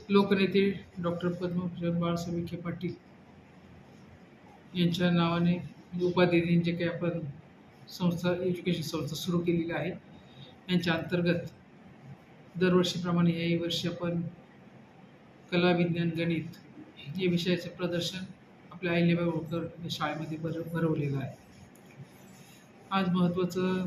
लोकनेते डॉक्टर पद्मभूषण बाळासाहेब विखे पाटील यांच्या नावाने उपाधीने जे काही आपण संस्था एज्युकेशन संस्था सुरू केलेली आहे यांच्या अंतर्गत दरवर्षीप्रमाणे याही वर्षी आपण कला विज्ञान गणित या विषयाचे प्रदर्शन आपल्या अहिल्याबाई होळकर या शाळेमध्ये भरवलेलं आहे. आज महत्त्वाचा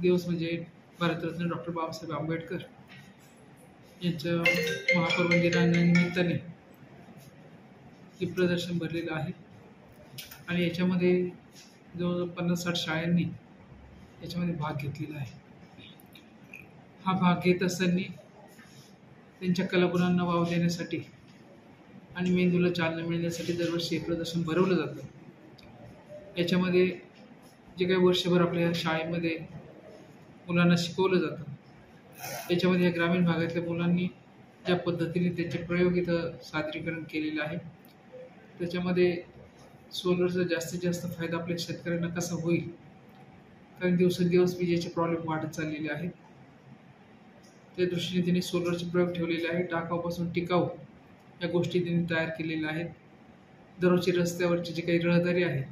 दिवस म्हणजे भारतरत्न डॉक्टर बाबासाहेब आंबेडकर यांच्या महापर्व दिनानिमित्ताने हे प्रदर्शन भरलेलं आहे आणि याच्यामध्ये जवळजवळ 50-60 शाळांनी याच्यामध्ये भाग घेतलेला आहे. हा भाग घेत असताना त्यांच्या कलागुणांना वाव देण्यासाठी आणि मेंदूला चालना मिळण्यासाठी दरवर्षी हे प्रदर्शन भरवलं जातं. याच्यामध्ये जे काही वर्षभर आपल्या शाळेमध्ये मुलांना शिकवलं जातं याच्यामध्ये या ग्रामीण भागातल्या मुलांनी ज्या पद्धतीने त्यांचे प्रयोग इथं सादरीकरण केलेलं आहे त्याच्यामध्ये सोलरचा जास्तीत जास्त फायदा आपल्या शेतकऱ्यांना कसा होईल, कारण दिवसेंदिवस विजेचे प्रॉब्लेम वाढत चाललेले आहेत. त्या दृष्टीने त्यांनी सोलरचे प्रयोग ठेवलेले आहे. टाकाऊपासून टिकाऊ या गोष्टी त्यांनी तयार केलेल्या आहेत. दररोजची रस्त्यावरची जी काही रहदारी आहे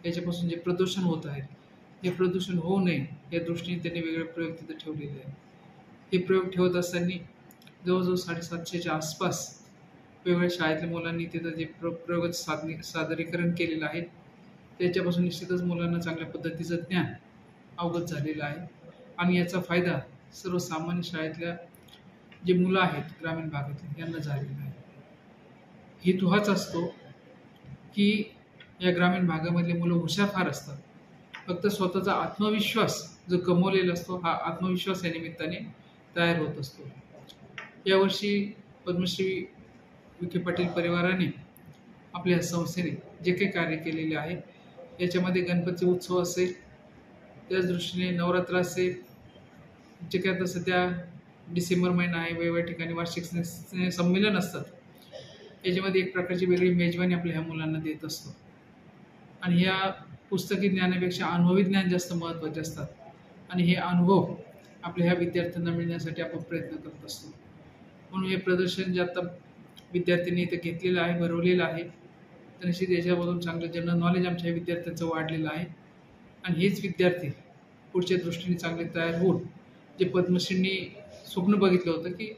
याच्यापासून जे प्रदूषण होत आहे हे प्रदूषण होऊ नये या दृष्टीने त्यांनी वेगळे प्रयोग तिथे ठेवलेले आहेत. हे प्रयोग ठेवत असताना जवळजवळ 750च्या आसपास वेगवेगळ्या शाळेतल्या मुलांनी तिथं जे प्रयोग सादरीकरण केलेलं आहे त्याच्यापासून निश्चितच मुलांना चांगल्या पद्धतीचं ज्ञान अवगत झालेलं आहे आणि याचा फायदा सर्वसामान्य शाळेतल्या जे मुलं आहेत ग्रामीण भागातले यांना झालेला आहे. हेतू हाच असतो की या ग्रामीण भागामधले मुलं हुशार फार असतात, फक्त स्वतःचा आत्मविश्वास जो कमवलेला असतो हा आत्मविश्वास या निमित्ताने तयार होत असतो. यावर्षी पद्मश्री विखे पाटील परिवाराने आपल्या संस्थेने जे काही कार्य केलेले आहे याच्यामध्ये गणपती उत्सव असेल, त्याच दृष्टीने नवरात्र असेल, जे काही आता सध्या डिसेंबर महिना आहे वेगवेगळ्या ठिकाणी वार्षिक संमेलन असतात याच्यामध्ये एक प्रकारची वेगळी मेजवानी आपल्या ह्या मुलांना देत असतो आणि ह्या पुस्तकी ज्ञानापेक्षा अनुभवी ज्ञान जास्त महत्त्वाचे असतात आणि हे अनुभव आपल्या ह्या विद्यार्थ्यांना मिळण्यासाठी आपण प्रयत्न करत असतो. म्हणून हे प्रदर्शन जे आता विद्यार्थ्यांनी इथं घेतलेलं आहे भरवलेलं आहे तर निश्चित याच्यामधून चांगलं जनरल नॉलेज आमच्या विद्यार्थ्यांचं वाढलेलं आहे आणि हेच विद्यार्थी पुढच्या दृष्टीने चांगले तयार होऊन जे पद्मश्रींनी स्वप्न बघितलं होतं की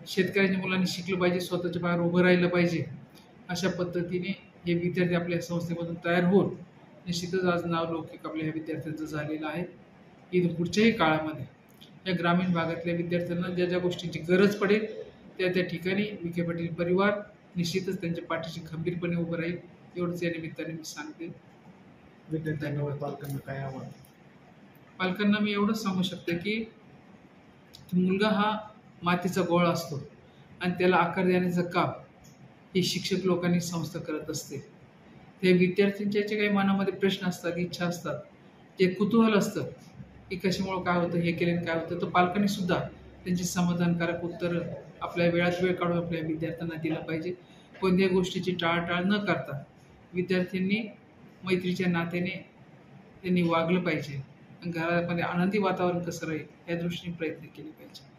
शेतकऱ्यांच्या मुलांनी शिकलं पाहिजे, स्वतःच्या पायावर उभं राहिलं पाहिजे, अशा पद्धतीने हे विद्यार्थी आपल्या संस्थेमधून तयार होऊन निश्चितच आज नावलौकिक आपल्या ह्या विद्यार्थ्यांचं झालेलं आहे. इथून पुढच्याही काळामध्ये या ग्रामीण भागातल्या विद्यार्थ्यांना ज्या ज्या गोष्टींची गरज पडेल त्या त्या ठिकाणी विखे पाटील परिवार निश्चितच त्यांच्या पाठीशी खंबीरपणे उभं राहील एवढंच या निमित्ताने मी सांगते. धन्यवाद. पालकांना काय आव्हान? पालकांना मी एवढंच सांगू शकते की मुलगा हा मातीचा गोळा असतो आणि त्याला आकार देण्याचं काम हे शिक्षक लोकांनी संस्था करत असते. ते विद्यार्थ्यांच्या जे काही मनामध्ये प्रश्न असतात, इच्छा असतात, जे कुतूहल असतं की कशामुळं काय होतं, हे केल्याने काय होतं, तर पालकांनी सुद्धा त्यांची समाधानकारक उत्तरं आपल्या वेळात वेळ काढून आपल्या विद्यार्थ्यांना दिलं पाहिजे. कोणत्याही गोष्टीची टाळाटाळ न करता विद्यार्थ्यांनी मैत्रीच्या नात्याने त्यांनी वागलं पाहिजे. घरामध्ये आनंदी वातावरण कसं राहील या दृष्टीने प्रयत्न केले पाहिजे.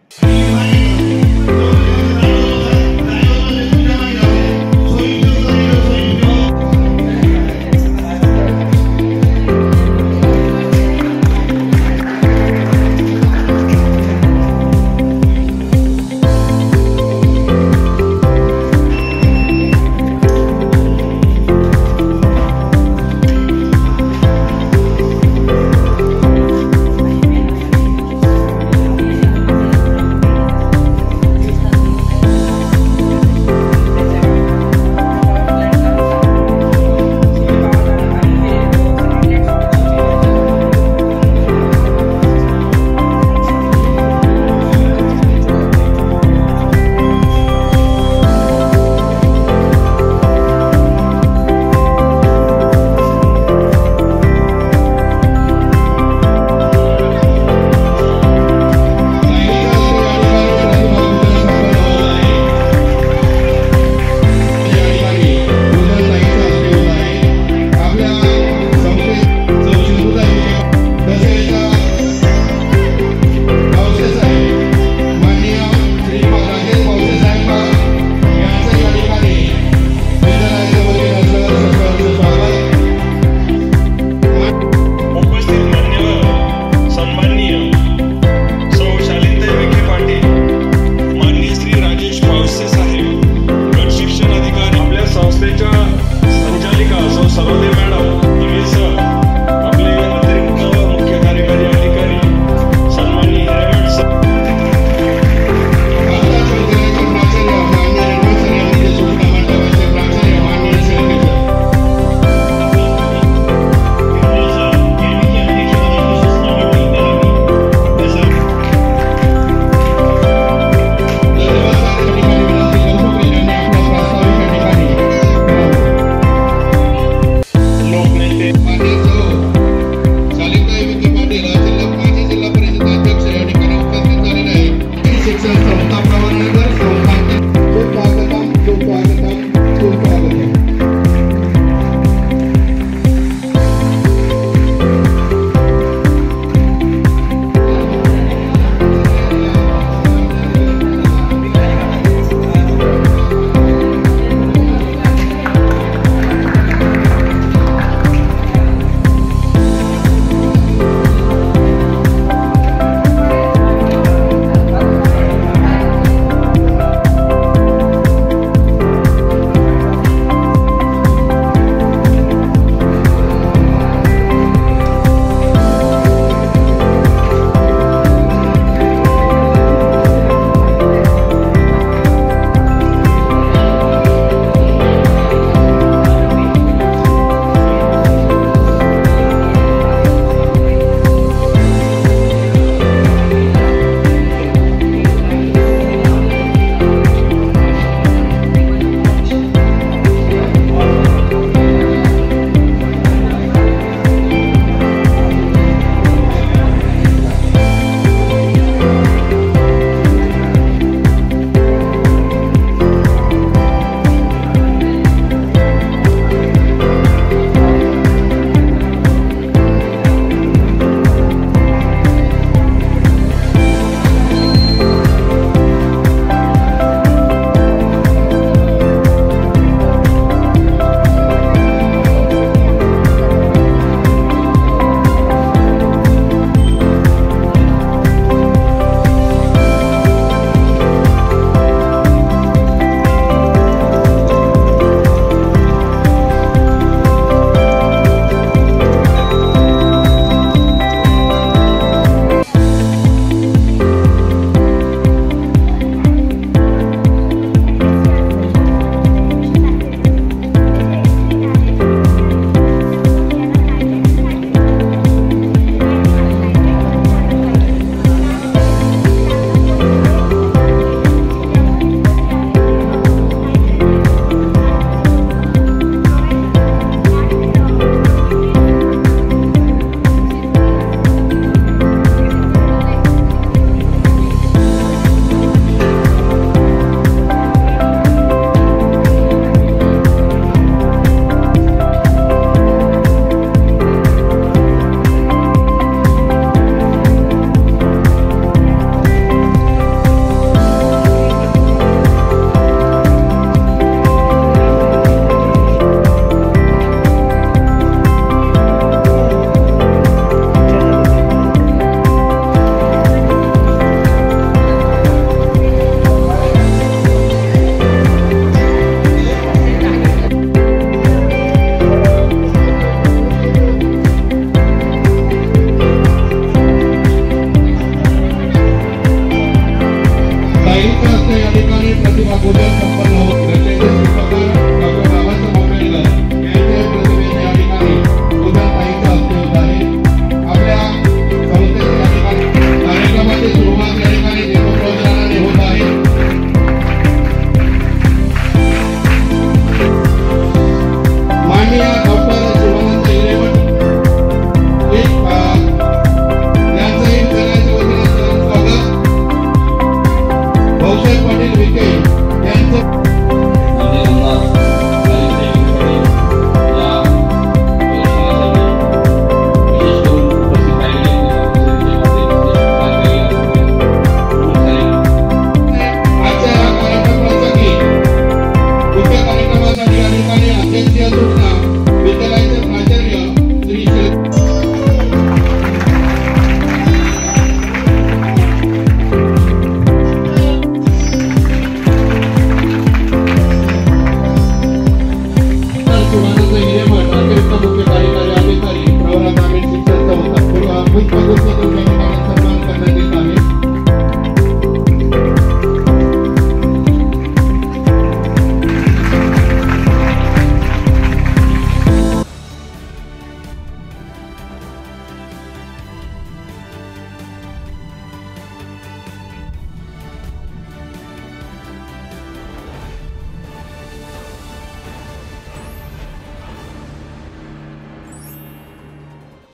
पुढील संपर्क